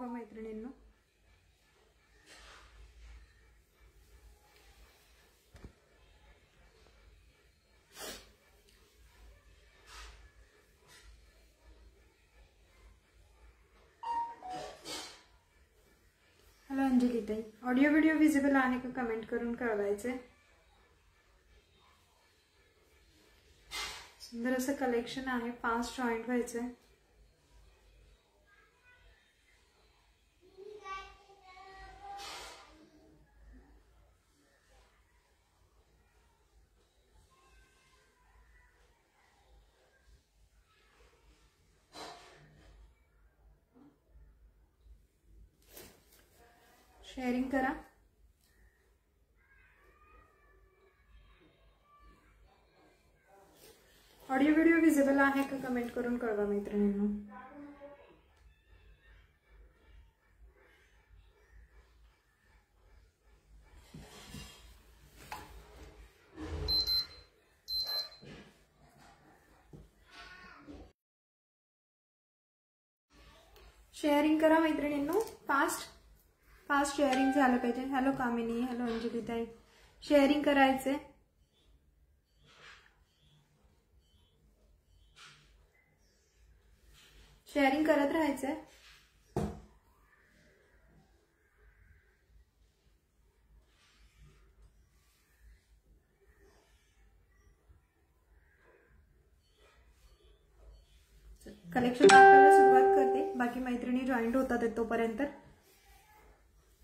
दाखवा मैत्रिणींनो. हॅलो अंजली ताई, ऑडिओ व्हिडिओ विजिबल आहे का कमेंट करून कळवायचे. सुंदर असं कलेक्शन आहे, फास्ट जॉईंट व्हायचंय. शेअरिंग करा. ऑडिओ व्हिडिओ विजिबल आहे का कमेंट करून कळवा मैत्रिणींनो. शेअरिंग करा मैत्रिणींनो, फास्ट फास्ट शेअरिंग झालं पाहिजे. हॅलो कामिनी, हॅलो अंजली ताई, शेअरिंग करायचे. शेअरिंग करत राहायचंय. कलेक्शन दाखवायला सुरुवात करते, बाकी मैत्रिणी जॉईंट होतात तोपर्यंत.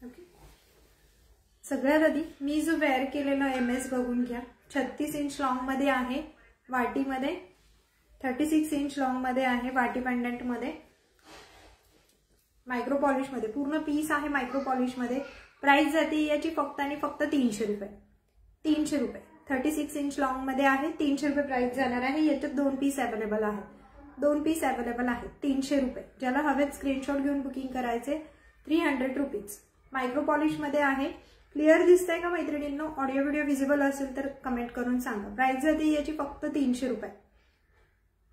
ओके, सगळ्यात आधी मी जो वेअर केलेला MS बघून घ्या. 36 इंच लॉंग मध्ये आहे, वाटीमध्ये 36 इंच लॉंग मध्ये आहे, वाटी पेंडंट मध्ये, मायक्रो पॉलिश मध्ये पूर्ण पीस आहे. मायक्रो पॉलिश मध्ये प्राइस जाते याची फक्त आणि फक्त 300 रुपये. 300 रुपये 36 इंच लॉंग मध्ये आहे. 300 रुपये प्राइस जाणार आहे. याच्यात 2 पीस अवेलेबल आहेत. 2 पीस अवेलेबल आहेत. 300 रुपये. ज्याला हवेत स्क्रीनशॉट घेऊन बुकिंग करायचे. 300 रुपीज. मायक्रो पॉलिश मध्ये आहे. क्लिअर दिसतंय का मैत्रिणींनो. ऑडिओ व्हिडिओ विजिबल असेल तर कमेंट करून सांगा. प्राइस जाते याची फक्त 300 रुपये.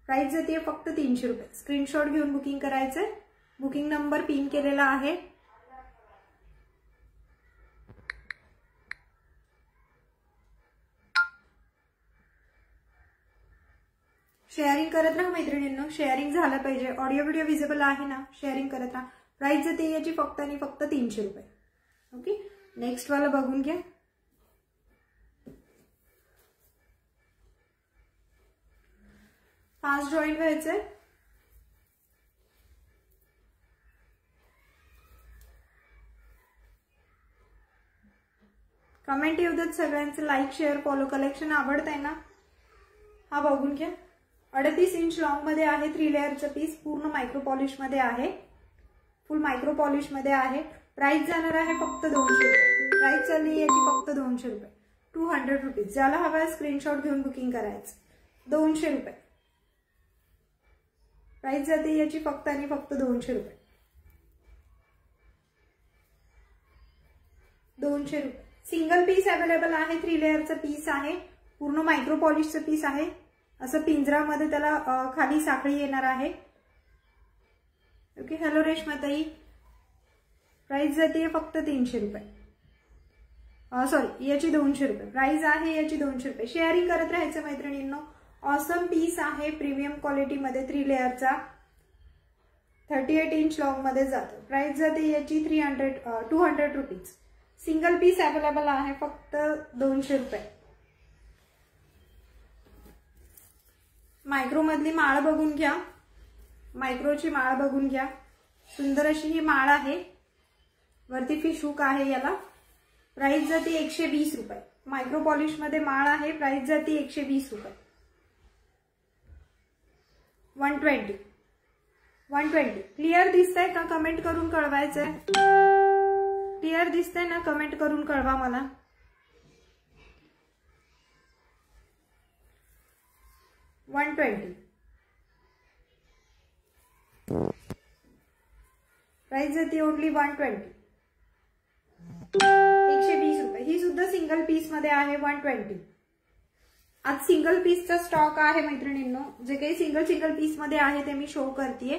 प्राइस जाते फक्त 300 रुपये. स्क्रीनशॉट घेऊन बुकिंग करायचे. बुकिंग नंबर पिन केलेला आहे. शेअरिंग करत राहा मैत्रिणींनो, शेअरिंग झालं पाहिजे. ऑडिओ व्हिडिओ विजिबल आहे ना, शेअरिंग करत राहा. प्राइस जाते याची फक्त आणि फक्त 300 रुपये. ओके, नेक्स्ट वाला बघून घ्या. फास्ट जॉईंट व्हायचंय. कमेंट येऊ देत सगळ्यांचं. Like share follow. कलेक्शन आवडतंय ना. हा बघून घ्या. 38 इंच लॉंग मध्ये आहे. 3 लेअरचं पीस पूर्ण मायक्रो पॉलिश मध्ये आहे. फुल मायक्रो पॉलिश मध्ये आहे. प्राइस जाणार आहे फक्त 200 रुपये. प्राइस चालली याची फक्त 200 रुपये. 200 रुपीज. ज्याला हवा स्क्रीनशॉट घेऊन बुकिंग करायचं. 200 रुपये प्राइस जाते याची फक्त आणि फक्त 200 रुपये. 200 रुपये. सिंगल पीस अवेलेबल आहे. 3 लेअरचं पीस आहे. पूर्ण मायक्रो पॉलिशचं पीस आहे. असं पिंजरामध्ये त्याला खाली साखळी येणार आहे. Okay, hello रेश्माताई. प्राइस जाते फक्त 300 रुपये. सॉरी, याची 200 रुपये. प्राइस आहे याची 200 रुपये. शेअरिंग करत राहायचं मैत्रिणींनो. ऑसम पीस आहे. प्रीमियम क्वालिटी मध्ये 3 लेअरचा 38 इंच लॉंग मध्ये जातो. प्राइस जाते याची 200 रुपीज. सिंगल पीस अवेलेबल आहे फक्त 200 रुपये. मायक्रो मधली माळ बघून घ्या. मायक्रोची माळ बघून घ्या. सुंदर अशी ही माळ आहे. वरती फिश हुक आहे याला. प्राइस जाते 120 रुपये. मायक्रो पॉलिश मध्ये माळ आहे. प्राइस जाते 120 रुपये. 120. क्लिअर दिसतंय का कमेंट करून कळवायचंय. क्लिअर दिसतंय ना, कमेंट करून कळवा मला. प्राइस जाते ओनली 120. 120 रुपये. ही सुद्धा सिंगल पीस मध्ये आहे. 120. आज सिंगल पीसचा स्टॉक आहे मैत्रिणींनो. जे काही सिंगल पीस मध्ये आहे ते मी शो करतेय.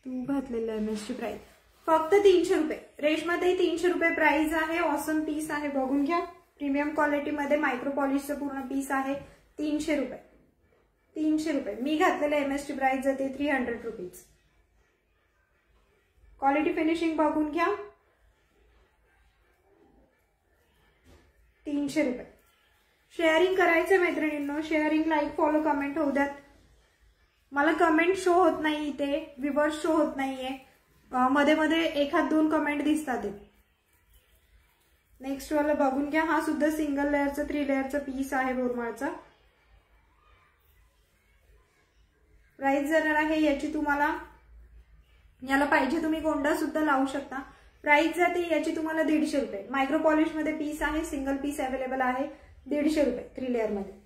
तू घातलेलं MS ची प्राइस फक्त 300 रुपये. रेशमध्ये 300 रुपये प्राइस आहे. ऑसम पीस आहे, बघून घ्या. प्रीमियम क्वालिटी मध्ये मायक्रो पॉलिशचं पूर्ण पीस आहे. 300 रुपये. 300 रुपये. मी घातलेले MST प्राइस जाते 300 रुपीज. क्वालिटी फिनिशिंग बघून घ्या. 300 रुपये. शेअरिंग करायचं मैत्रिणींनो. शेअरिंग, लाईक, फॉलो, कमेंट होऊ द्यात. मला कमेंट शो होत नाही इथे, व्ह्यूअर्स शो होत नाहीये. मध्ये मध्ये एखाद दोन कमेंट दिसतात. नेक्स्ट वाला बघून घ्या. हा सुद्धा सिंगल लेअरचा 3 लेअरचा पीस आहे बोरमाळचा. प्राइस जाणार आहे याची तुम्हाला, याला पाहिजे तुम्ही गोंडा सुद्धा लावू शकता. प्राइस जाते याची तुम्हाला 150 रुपये. मायक्रो पॉलिश मध्ये पीस आहे. सिंगल पीस अवेलेबल आहे. 150 रुपये 3 लेअर मध्ये.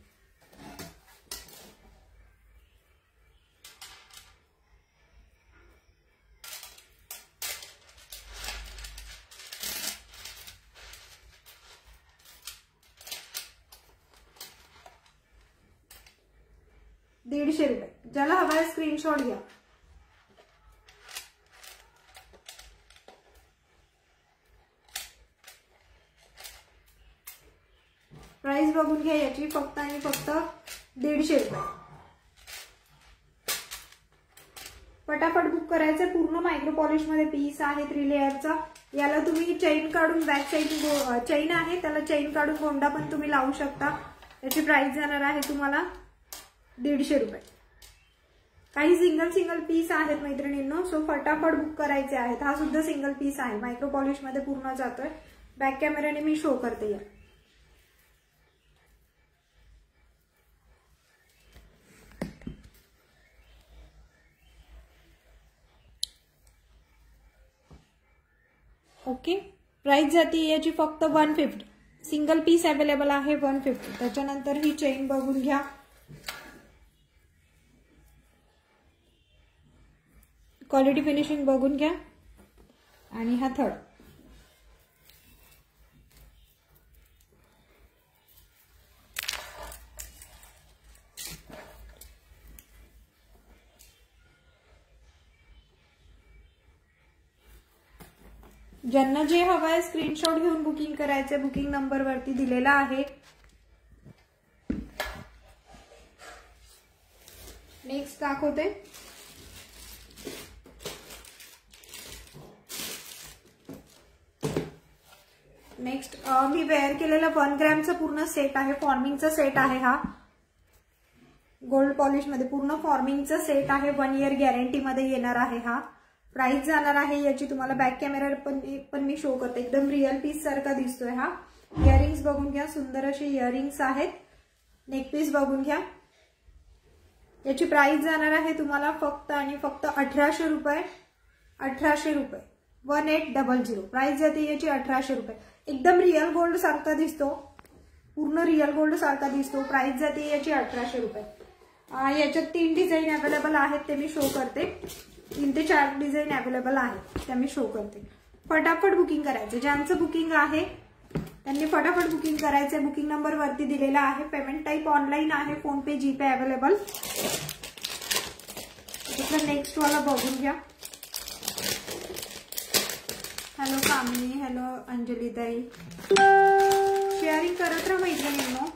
₹150. ज्याला हवा आहे स्क्रीनशॉट घ्या. प्राइस बघून घ्या याची फक्त आणि फक्त 150 रुपये. फटाफट बुक करायचं. पूर्ण मायक्रो पॉलिश मध्ये पीस आहे 3 लेअरचा. याला तुम्ही चेन काढून, बॅक साइड चेन आहे त्याला चेन काढून गोंडा पण तुम्ही लावू शकता. याची प्राइस जाणार आहे तुम्हाला 150 रुपये. काही सिंगल पीस आहेत मैत्रिणींनो, सो फटाफट बुक करायचे आहेत. हा सुद्धा सिंगल पीस आहे. मायक्रो पॉलिश मध्ये पूर्ण जातोय. बॅक कॅमेराने मी शो करते. या ओके. प्राइस जाते याची फक्त 150. सिंगल पीस अवेलेबल आहे 150. त्याच्यानंतर ही चेन बघून घ्या. क्वालिटी फिनिशिंग बघून घ्या. आणि हा थर्ड. ज्यांना जे हवं आहे स्क्रीनशॉट घेऊन बुकिंग करायचे. बुकिंग नंबर वरती दिलेला आहे. नेक्स्ट दाखवते. नेक्स्ट मी वेअर केलेला 1 ग्रॅमचा पूर्ण सेट आहे. फॉर्मिंगचा सेट आहे. हा गोल्ड पॉलिश मध्ये पूर्ण फॉर्मिंगचा सेट आहे. 1 इयर गॅरंटी मध्ये येणार आहे. हा प्राइस जाणार आहे याची तुम्हाला, बॅक कॅमेरा पण मी शो करते. एकदम रिअल पीस सारखा दिसतोय. हा इयरिंग्स बघून घ्या. सुंदर असे इयरिंग्स आहेत. नेक पीस बघून घ्या. याची प्राइस जाणार आहे तुम्हाला फक्त आणि फक्त 1800 रुपये. 1800 रुपये. 1800. प्राइस जाते याची 1800 रुपये. एकदम रिअल गोल्ड सारखा दिसतो. पूर्ण रिअल गोल्ड सारखा दिसतो. प्राइस जाते याची 1800 रुपये. याच्यात 3 डिझाईन अवेलेबल आहेत. ते मी शो करते. 3 ते 4 डिझाईन अवेलेबल आहेत. त्या मी शो करते. फटाफट बुकिंग करायचे. ज्यांचं बुकिंग आहे त्यांनी फटाफट बुकिंग करायचे. बुकिंग नंबर वरती दिलेला आहे. पेमेंट टाइप ऑनलाईन आहे. फोन पे, जीपे अवेलेबल. नेक्स्ट वाला बघून घ्या. हॅलो कामिनी, हॅलो अंजली ताई. शेअरिंग करत राहा मैत्रिणींनो.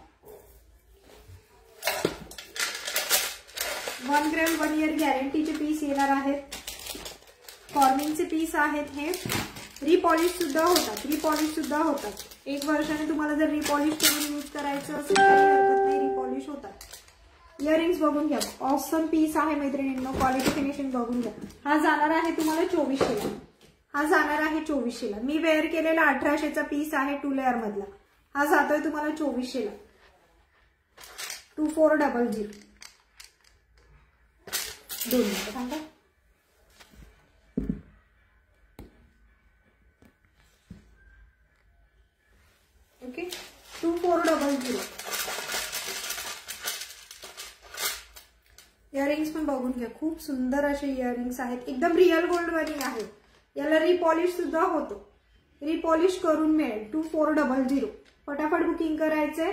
1 ग्रॅम 1 इयर गॅरंटीचे पीस येणार आहेत. फॉर्मिंगचे पीस आहेत. हे रिपॉलिश सुद्धा होतात. रिपॉलिश सुद्धा होतात. 1 वर्षाने तुम्हाला जर रिपॉलिश करून यूज करायचं असेल काही हरकत नाही. रिपॉलिश होतात. इयरिंग्स बघून घ्या. ऑसम पीस आहे मैत्रिणींनो. क्वालिटी फिनिशिंग बघून घ्या. हा जाणार आहे तुम्हाला 2400 ला. हा जाणार आहे 2400 ला. मी वेअर केलेला 1800चा पीस आहे 2 लेअर मधला. हा जातोय तुम्हाला 2400 ला. 2400. 2 मिनिटं थांबा. ओके. 2400. इयरिंग्स पण बघून घ्या. खूप सुंदर असे इयरिंग्स आहेत. एकदम रिअल गोल्ड वाली आहे. याला रिपॉलिश सुद्धा होतो. रिपॉलिश करून मिळेल. 2400. फटाफट बुकिंग करायचंय.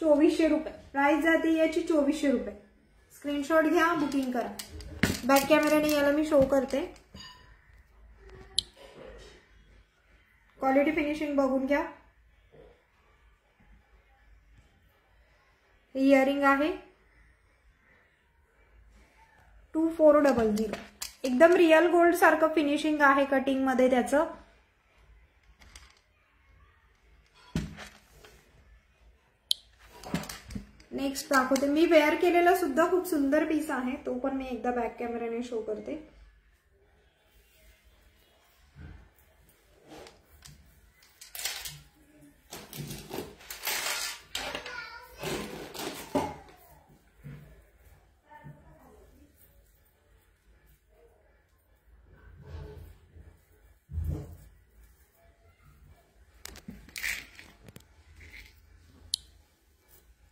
2400 रुपये. प्राइस जाते याची 2400 रुपये. स्क्रीनशॉट घ्या. बुकिंग करा. बॅक कॅमेराने याला मी शो करते. क्वालिटी फिनिशिंग बघून घ्या. इयरिंग आहे 2400. एकदम रिअल गोल्ड सारखं फिनिशिंग आहे कटिंग मध्ये त्याचं. नेक्स्ट दाखवते. मी वेअर केलेला सुद्धा खूप सुंदर पीस आहे, तो पण मी एकदा बॅक कॅमेराने शो करते.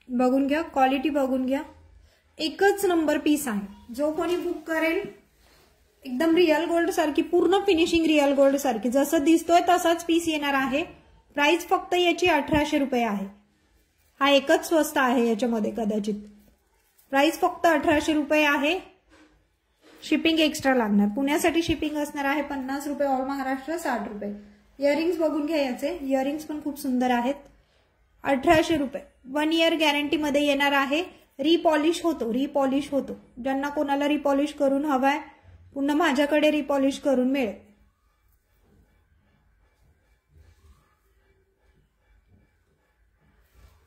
बघून घ्या, क्वालिटी बघून घ्या. एकच नंबर पीस आहे. जो कोणी बुक करेल एकदम रिअल गोल्ड सारखी पूर्ण फिनिशिंग रिअल गोल्ड सारखी जसं दिसतोय तसाच पीस येणार आहे. प्राइस फक्त याची 1800 रुपये आहे. हा एकच स्वस्त आहे याच्यामध्ये कदाचित. प्राइस फक्त 1800 रुपये आहे. शिपिंग एक्स्ट्रा लागणार. पुण्यासाठी शिपिंग असणार आहे 50 रुपये. ऑल महाराष्ट्र 60 रुपये. इयरिंग्स बघून घ्या याचे. इयरिंग्स पण खूप सुंदर आहेत. 1800 रुपये. 1 इयर गॅरंटी मध्ये येणार आहे. रिपॉलिश होतो. ज्यांना कोणाला रिपॉलिश करून हवाय पुन्हा माझ्याकडे रिपॉलिश करून मिळेल.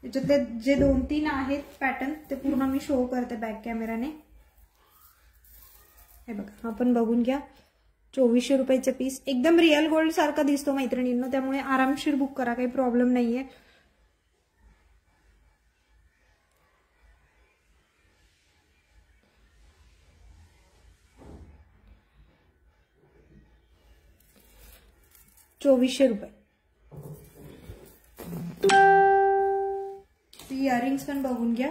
याच्यातले जे 2-3 आहेत पॅटर्न ते पूर्ण मी शो करते बॅक कॅमेराने. हे बघा, आपण बघून घ्या. 2400 रुपयाचे पीस. एकदम रिअल गोल्ड सारखा दिसतो मैत्रिणींनो, त्यामुळे आरामशीर बुक करा, काही प्रॉब्लेम नाहीये. ₹2400. इयरिंग्स पण बघून घ्या.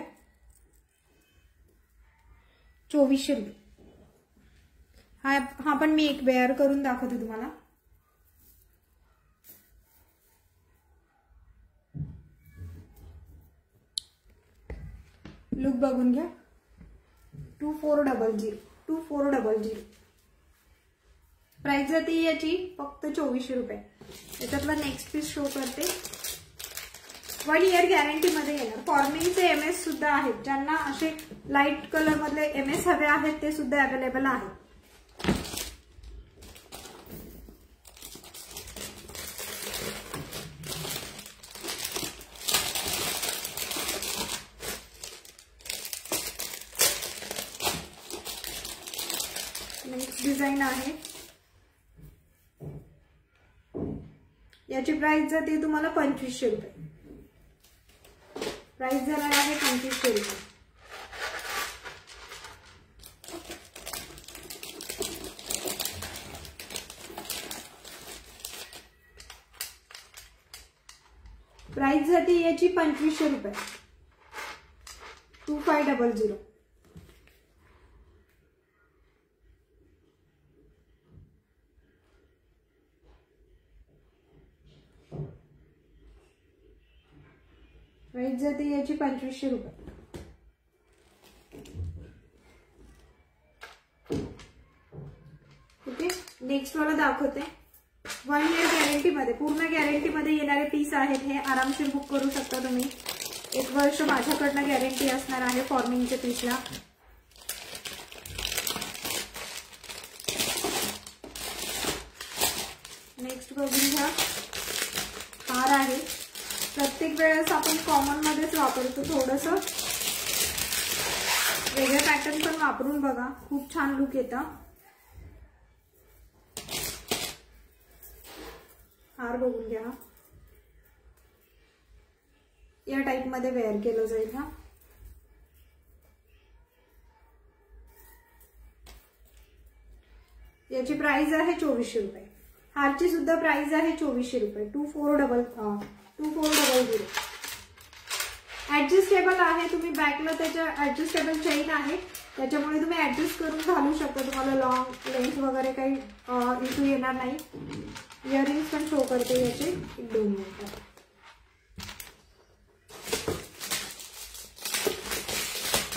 2400 रुपये. हा पण मी एक वेअर करून दाखवते तुम्हाला. लुक बघून घ्या. 2400. प्राइस जाते याची फक्त 2400 रुपये. याच्यातला नेक्स्ट पीस शो करते. 1 इयर गॅरंटी मध्ये येणार. फॉर्मिंगचे MS सुद्धा आहेत. ज्यांना असे लाईट कलर मधले MS हवे आहेत ते सुद्धा अवेलेबल आहेत. नेक्स्ट डिझाइन आहे. याची प्राइस जाते तुम्हाला 2500 रुपये. प्राइस जाणार आहे 2500 रुपये. प्राइस जाते याची 2500 रुपये. 2500. प्राइस जाते याची 2500 रुपये. ओके, नेक्स्ट वाला दाखवते. 1 इयर गॅरंटी मध्ये, पूर्ण गॅरंटी मध्ये येणारे पीस आहेत. हे आरामशीर बुक करू शकता तुम्ही. 1 वर्ष माझ्याकडनं गॅरंटी असणार आहे फॉर्मिंगच्या पीसला. नेक्स्ट बघून घ्या. हार आहे. प्रत्येक वेळेस आपण कॉमन मध्येच वापरतो. थोडस वेगळे पॅटर्न पण वापरून बघा, खूप छान लुक येतं. हार बघून घ्या. या टाइप मध्ये वेअर केलं जाईल. हा याची प्राइस आहे 2400 रुपये. हारची सुद्धा प्राइस आहे 2400 रुपये. 2400. ऍडजस्टेबल आहे. तुम्ही बॅकला त्याच्या ऍडजस्टेबल चेन आहे, त्याच्यामुळे तुम्ही ऍडजस्ट करून घालू शकता. तुम्हाला लॉंग लेंथ वगैरे काही इश्यू येणार नाही. इयरिंग्स पण शो करते याचे. 1-2 मिनिटं.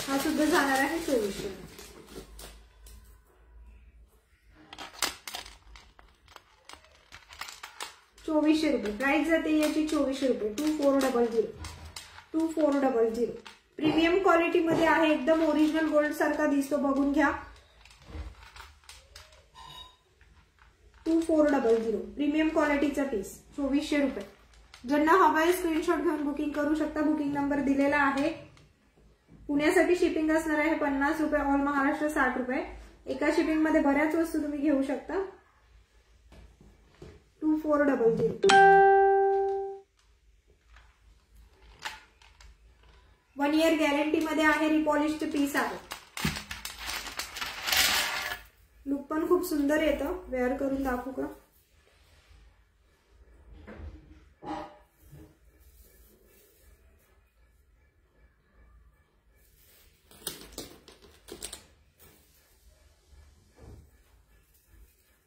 हा सुद्धा जाणार आहे 2400. 2400 रुपये प्राइस जाते याची 2400 रुपये 2400 2400 प्रीमियम क्वालिटी मध्ये आहे एकदम ओरिजिनल गोल्ड सारखा दिसतो बघून घ्या 2400 प्रीमियम क्वालिटीचा पीस 2400 रुपये ज्यांना हवाय स्क्रीनशॉट घेऊन बुकिंग करू शकता बुकिंग नंबर दिलेला आहे पुण्यासाठी शिपिंग असणार आहे 50 रुपये ऑल महाराष्ट्र 60 रुपये एका शिपिंग मध्ये बऱ्याच वस्तू तुम्ही घेऊ शकता 2400 1 इयर गॅरंटी मध्ये आहे रिपॉलिशचे पीस आहे लुक पण खूप सुंदर येतं वेअर करून दाखवू का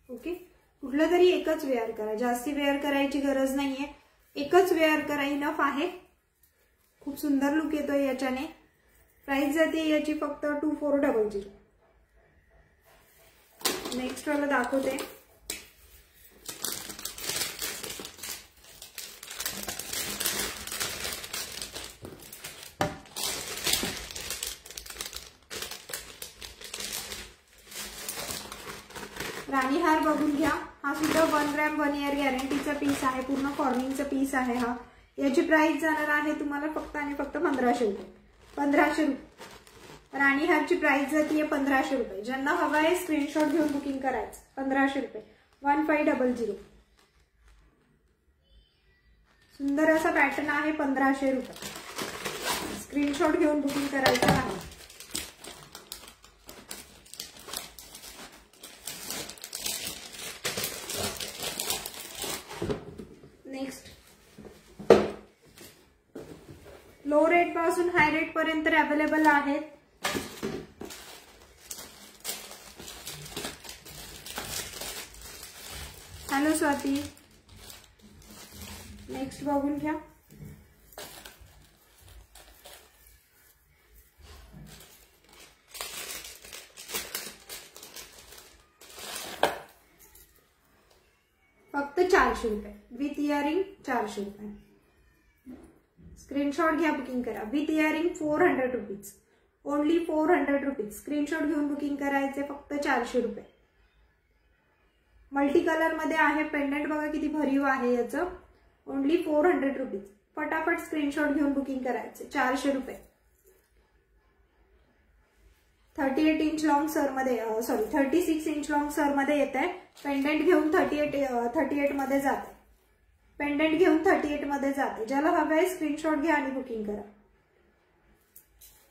ओके कुठलं तरी एकच वेअर करा जास्ती वेअर करायची गरज नाहीये एकच वेअर करा इनफ आहे खूप सुंदर लुक येतोय याच्याने प्राइस जाते याची फक्त 2400 नेक्स्ट वाला दाखवते राणी हार बघून घ्या हा सुद्धा 1 ग्रॅम 1 इयर गॅरंटीचा पीस आहे पूर्ण फॉर्मिंगचा पीस आहे हा याची प्राइस जाणार आहे तुम्हाला फक्त आणि फक्त 1500 रुपये 1500 रुपये राणी हारची प्राइस जाते 1500 रुपये ज्यांना हवा आहे स्क्रीनशॉट घेऊन बुकिंग करायचं 1500 रुपये 1500 सुंदर असा पॅटर्न आहे 1500 रुपये स्क्रीनशॉट घेऊन बुकिंग करायचं आहे नेक्स्ट लो रेट पासून हाय रेट पर्यंत अवेलेबल आहेत हॅलो स्वाती नेक्स्ट बघून घ्या फक्त 400 रुपये विथ इयरिंग 400 रुपये स्क्रीनशॉट घ्या बुकिंग करा with earring 400 rupees only 400 rupees screenshot घेऊन बुकिंग करायचे फक्त 400 रुपये मल्टी कलर मध्ये आहे पेंडंट बघा किती भरीव आहे याचं ओनली 400 रुपीज फटाफट स्क्रीनशॉट घेऊन बुकिंग करायचे 400 रुपये 38 इंच लॉन्ग सर मध्ये सॉरी 36 इंच लॉन्ग सर मध्ये येत आहे पेंडंट घेऊन 38 मध्ये जाते पेंडंट घेऊन 38 मध्ये जाते ज्याला हवं आहे स्क्रीनशॉट घ्या आणि बुकिंग करा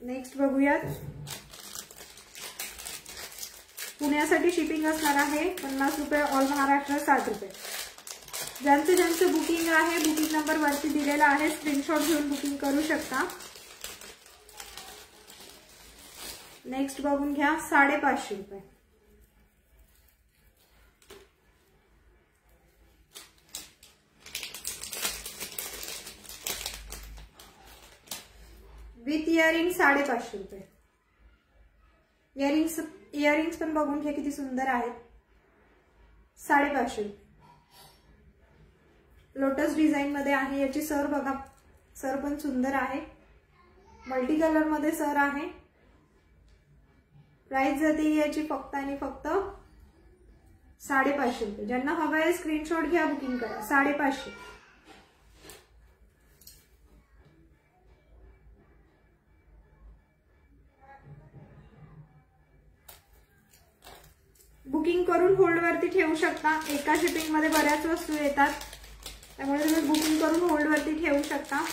नेक्स्ट बघूयात पुण्यासाठी शिपिंग असणार आहे 50 रुपये ऑल महाराष्ट्र 60 रुपये ज्यांचं बुकिंग आहे बुकिंग नंबर वरती दिलेला आहे स्क्रीनशॉट घेऊन बुकिंग करू शकता नेक्स्ट बघून घ्या 550 रुपये विथ इयरिंग 550 रुपये इयरिंग्स पण बघून घ्या किती सुंदर आहेत 550 रुपये लोटस डिझाइन मध्ये आहे याची सर बघा सर पण सुंदर आहे मल्टी कलर मध्ये सर आहे प्राइस जाते याची फक्त आणि फक्त 550 रुपये ज्यांना हवा आहे स्क्रीनशॉट घ्या बुकिंग करा 550 बुकिंग करून होल्ड वरती ठेवू शकता एका शिपिंग मध्ये बऱ्याच वस्तू येतात त्यामुळे तुम्ही बुकिंग करून होल्ड वरती ठेवू शकता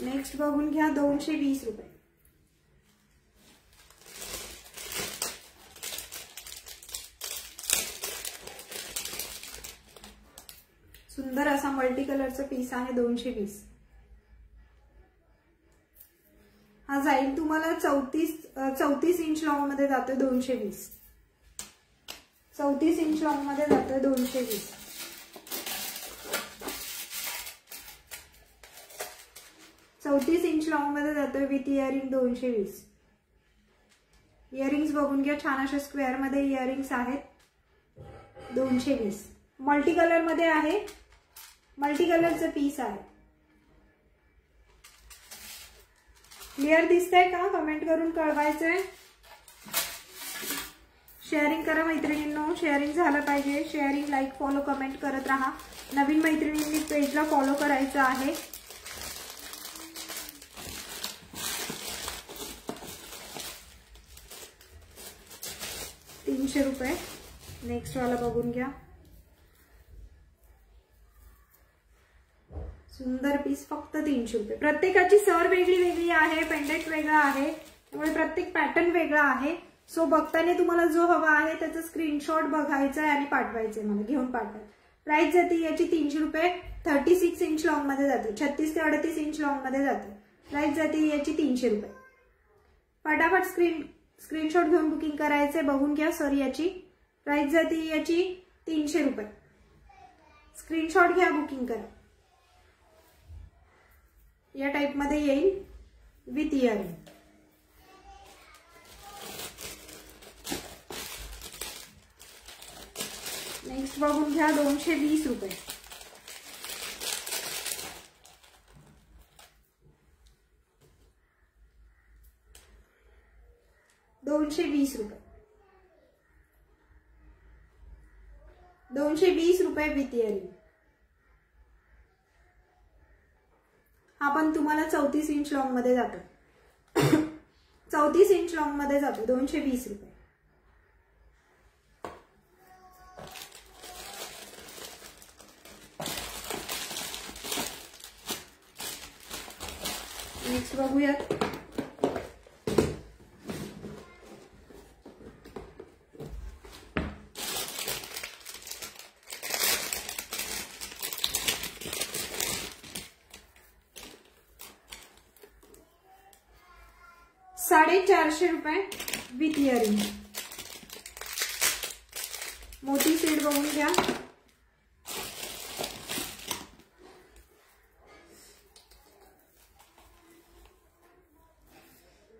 नेक्स्ट बघून घ्या 220 रुपये सुंदर असा मल्टी कलरचा पीस आहे 220 हा जाईल तुम्हाला 34 इंच लॉंग मध्ये जातोय 220 34 इंच लॉंग मध्ये जातोय 220 34 इंच लॉंग मध्ये जातोय विथ इयरिंग 220. इयरिंग्स बघून घ्या, छान अशा स्क्वेअर मध्ये इयरिंग्स आहेत 220. मल्टी कलर मध्ये आहे, मल्टी कलरचं पीस आहे. क्लिअर दिसतंय का? कमेंट करून कळवायचंय. शेअरिंग करा मैत्रिणींनो, शेअरिंग झालं पाहिजे. शेअरिंग, लाईक, फॉलो, कमेंट करत राहा. नवीन मैत्रिणींनी पेजला फॉलो करायचं आहे. ₹300. नेक्स्ट वाला बघून घ्या. सुंदर पीस, फक्त ₹300. प्रत्येकाची सर वेगळी वेगळी आहे, पेंडेंट वेगळा आहे, त्यामुळे प्रत्येक पॅटर्न वेगळा आहे. सो बघताना तुम्हाला जो हवा आहे त्याचा स्क्रीनशॉट बघायचा आहे आणि पाठवायचंय, मला घेऊन पाठवा. प्राइस जाते याची ₹300. 36 इंच लॉंग मध्ये जाते, 36 ते 38 इंच लॉंग मध्ये जाते. प्राइस जाते याची ₹300. फटाफट स्क्रीनशॉट घेऊन बुकिंग करायचंय. बघून घ्या सर, याची प्राइस जाते याची ₹300. स्क्रीनशॉट घ्या, बुकिंग करा. या टाइप मध्ये येईल विथ इयरिंग. नेक्स्ट बघून घ्या ₹220. ₹220. ₹220 विथ इयरिंग. हा पण तुम्हाला 34 इंच लॉंग मध्ये जातो. 34 इंच लॉंग मध्ये जातो. ₹220. नेक्स्ट बघूयात. ₹450 विथ इयरिंग. मोठी सेट बघून घ्या.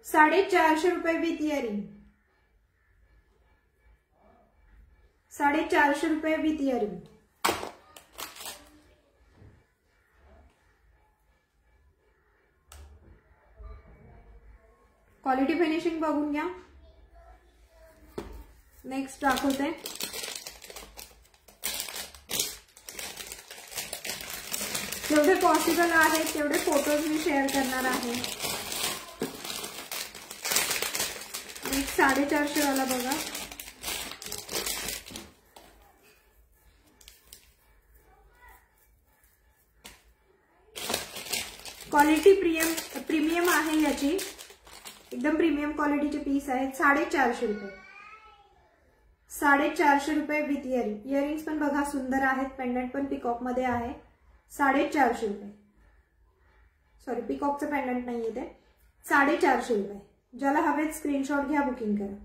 ₹450 with earring. ₹450 with earring. Quality finishing बघून घ्या. नेक्स्ट दाखवते. जेवढे पॉसिबल आहे तेवढे फोटोज मी शेअर करणार आहे. नेक्स्ट 450 वाला बघा. क्वालिटी प्रीमियम आहे याची, एकदम प्रीमियम क्वालिटीचे पीस आहेत. ₹450. ₹450 विथ इयरिंग. इयरिंग्स पण बघा सुंदर आहेत, पेंडंट पण पिकॉक मध्ये आहे. ₹450. सॉरी, पिकॉकचं पेंडंट नाहीये ते. ₹450. ज्याला हवेत स्क्रीनशॉट घ्या, बुकिंग करा.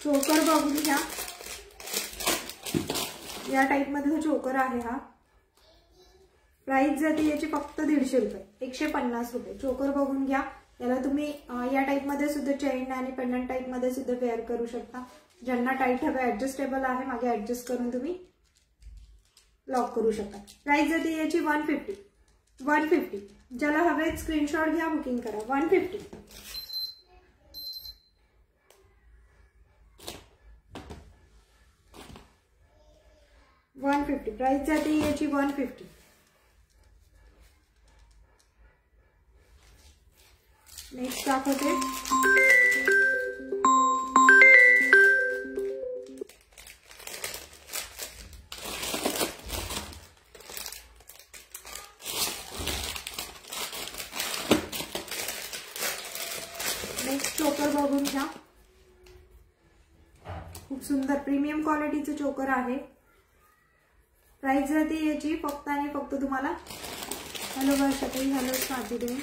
चोकर बघून घ्या. या टाइप मध्ये चोकर आहे हा. प्राइस जाते याची फक्त ₹150. ₹150. चोकर बघून घ्या. याला तुम्ही या टाइप मध्ये सुद्धा चेन आणि पेंडंट टाइप मध्ये सुद्धा वेअर करू शकता. ज्यांना टाइट हवे, ऍडजस्टेबल आहे, मागे ऍडजस्ट करून तुम्ही लॉक करू शकता. प्राइस जाते याची $150. ज्याला हवे स्क्रीनशॉट घ्या, बुकिंग करा. $150. $150. प्राइस जाते याची $150. नेक्स्ट दाखवते. नेक्स्ट चोकर बघून घ्या. खूप सुंदर प्रीमियम क्वालिटीचं चोकर आहे. प्राइस जाते याची फक्त आणि फक्त तुम्हाला, हॅलो वर्षाताई, हॅलो स्वाती देवी,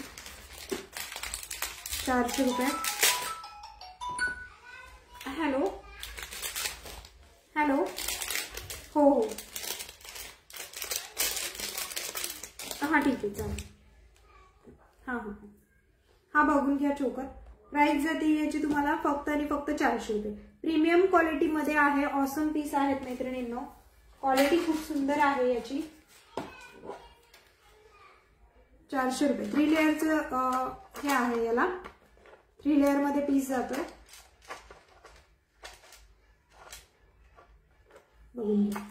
400 रुपये. हॅलो हॅलो, हो हो, हां ठीक आहे चालेल. हां हां हां, हा बघून घ्या चोकर. प्राइस जाते याची तुम्हाला फक्त आणि फक्त 400 रुपये. प्रीमियम क्वालिटीमध्ये आहे. ऑसम पीस आहेत मैत्रिणींनो, क्वालिटी खूप सुंदर आहे याची. 400 रुपये. 3 लेअरचं हे आहे, याला 3 लेअर मध्ये पीस जातोय. बघून घ्या.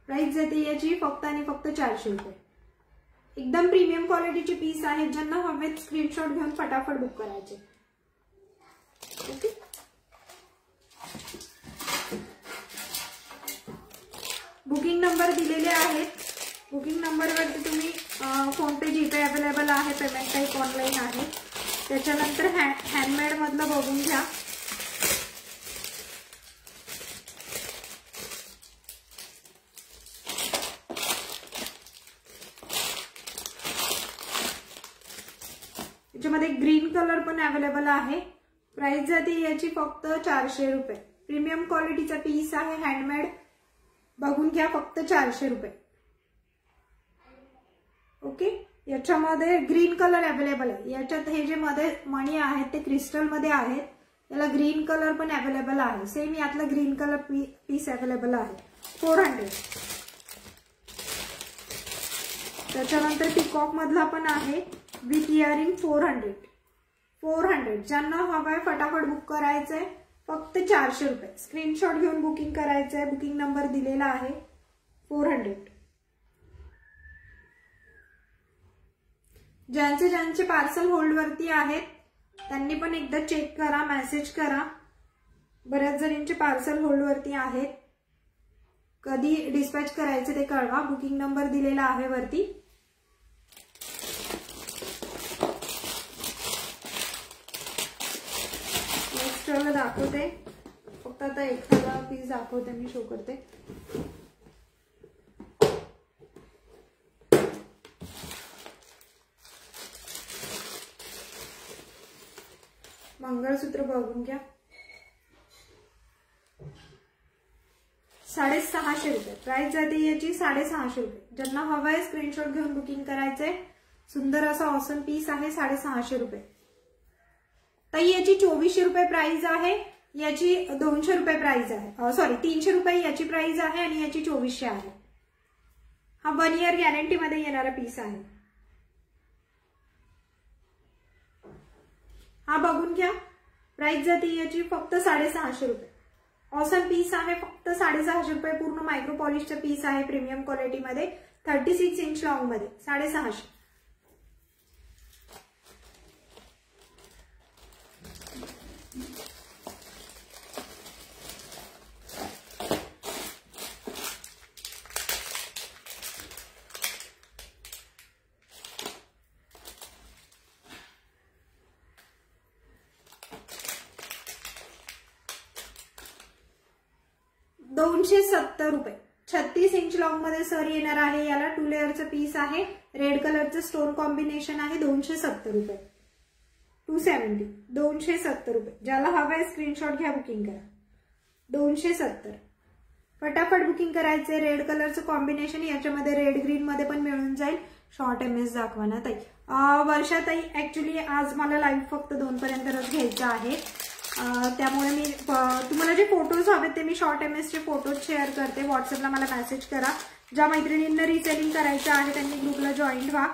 प्राइस जाते याची फक्त आणि फक्त 400 रुपये. एकदम प्रीमियम क्वालिटीचे पीस आहेत. ज्यांना हवेत स्क्रीनशॉट घेऊन फटाफट बुक करायचे. ओके, बुकिंग नंबर दिलेले आहेत. बुकिंग नंबरवरती तुम्ही फोन पे, जीपे अवेलेबल आहे. पेमेंट टाईप ऑनलाईन आहे. त्याच्यानंतर हँडमेड मधलं बघून घ्या. त्याच्यामध्ये ग्रीन कलर पण अवेलेबल आहे. प्राइस जाते याची फक्त 400 रुपये. प्रीमियम क्वालिटीचा पीस आहे, हँडमेड. बघून घ्या, फक्त 400 रुपये. ओके, याच्यामध्ये ग्रीन कलर अवेलेबल आहे. याच्यात हे जे मध्ये मणी आहेत ते क्रिस्टल मध्ये आहेत. याला ग्रीन कलर पण अवेलेबल आहे. सेम यातला ग्रीन कलर पीस अवेलेबल आहे. 400. त्याच्यानंतर पिकॉक मधला पण आहे विथ इयरिंग. 400. ज्यांना हवाय फटाफट बुक करायचंय. फक्त 400 रुपये. स्क्रीनशॉट घेऊन बुकिंग करायचंय. बुकिंग नंबर दिलेला आहे. 400. ज्यांचे पार्सल होल्ड वरती आहेत त्यांनी पण एकदा चेक करा, मेसेज करा. बऱ्याच जणांचे पार्सल होल्ड वरती आहेत. कधी डिस्पॅच करायचे ते कळवा. बुकिंग नंबर दिलेला आहे वरती. नेक्स्ट दाखवते. फक्त आता एखादा पीस दाखवते, मी शो करते. मंगळसूत्र बघून घ्या. 650 रुपये. प्राइस जाते याची 650 रुपये. ज्यांना हवाय स्क्रीनशॉट घेऊन बुकिंग करायचंय. सुंदर असा ऑसम पीस आहे. 650 रुपये. ताई याची 2400 रुपये प्राइस आहे. याची 200 रुपये प्राइस आहे. सॉरी, 300 रुपये याची प्राइस आहे आणि याची 2400 आहे. हा 1 इयर गॅरंटी मध्ये येणारा पीस आहे. हा बघून घ्या. प्राइस जाते याची फक्त 650 रुपये. ऑसम पीस आहे. फक्त 650 रुपये. पूर्ण मायक्रो पॉलिशचा पीस आहे. प्रीमियम क्वालिटी मध्ये 36 इंच लॉंग मध्ये 650. ₹270. 36 इंच लॉंग मध्ये सर येणार आहे. याला 2 लेअरचं पीस आहे. रेड कलरचं स्टोन कॉम्बिनेशन आहे. 270 रुपये. 270. 270 रुपये. ज्याला हवंय स्क्रीनशॉट घ्या, बुकिंग करा. 270. फटाफट बुकिंग करायचे. रेड कलरचं कॉम्बिनेशन. याच्यामध्ये रेड ग्रीन मध्ये पण मिळून जाईल. शॉर्ट एमएस दाखवा ना ताई. वर्षाताई, ऍक्च्युली आज मला लाईव्ह फक्त 2 पर्यंतच घ्यायचं आहे. त्यामुळे मी तुम्हाला जे फोटोज हवेत ते मी शॉर्ट एमएस चे फोटोज शेअर करते. व्हॉट्सअपला मला मेसेज करा. ज्या मैत्रिणींना रिसेलिंग करायचं आहे त्यांनी ग्रुपला जॉईन व्हा.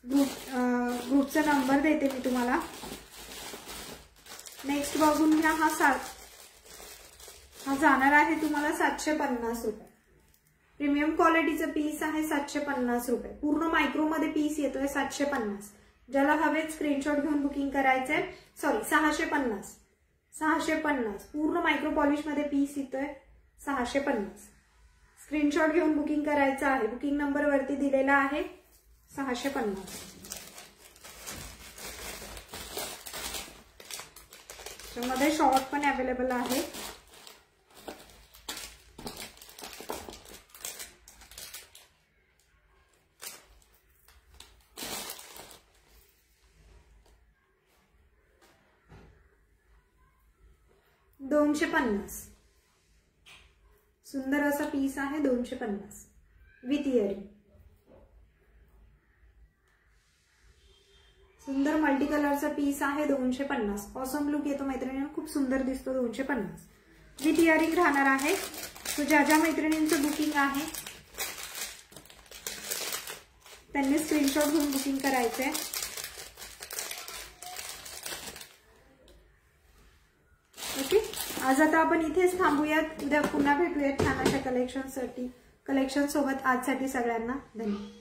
ग्रुपचा नंबर देते मी तुम्हाला. नेक्स्ट बघून घ्या. हा जाणार आहे तुम्हाला 750 रुपये. प्रीमियम क्वालिटीचं पीस आहे. 750 रुपये. पूर्ण मायक्रो मध्ये पीस येतोय. 750. ज्याला हवेत स्क्रीनशॉट घेऊन बुकिंग करायचंय. सॉरी, 650. 650. पूर्ण मायक्रो पॉलिश मध्ये पीस येतोय. 650. स्क्रीनशॉट घेऊन बुकिंग करायचं आहे. बुकिंग नंबर वरती दिलेला आहे. 650. त्यामध्ये शॉर्ट पण अवेलेबल आहे. 250. सुंदर असा पीस आहे 250 विथ इयरिंग. सुंदर मल्टी कलरचा पीस आहे 250. ऑसम लुक येतो मैत्रिणींना, खूप सुंदर दिसतो. 250 विथ इयरिंग राहणार आहे. तो ज्या ज्या मैत्रिणींचं बुकिंग आहे त्यांनी स्क्रीनशॉट घेऊन बुकिंग करायचंय. ओके, आज आता आपण इथेच थांबूयात. उद्या पुन्हा भेटूयात छान अशा कलेक्शन सोबत. आजसाठी सगळ्यांना धन्यवाद.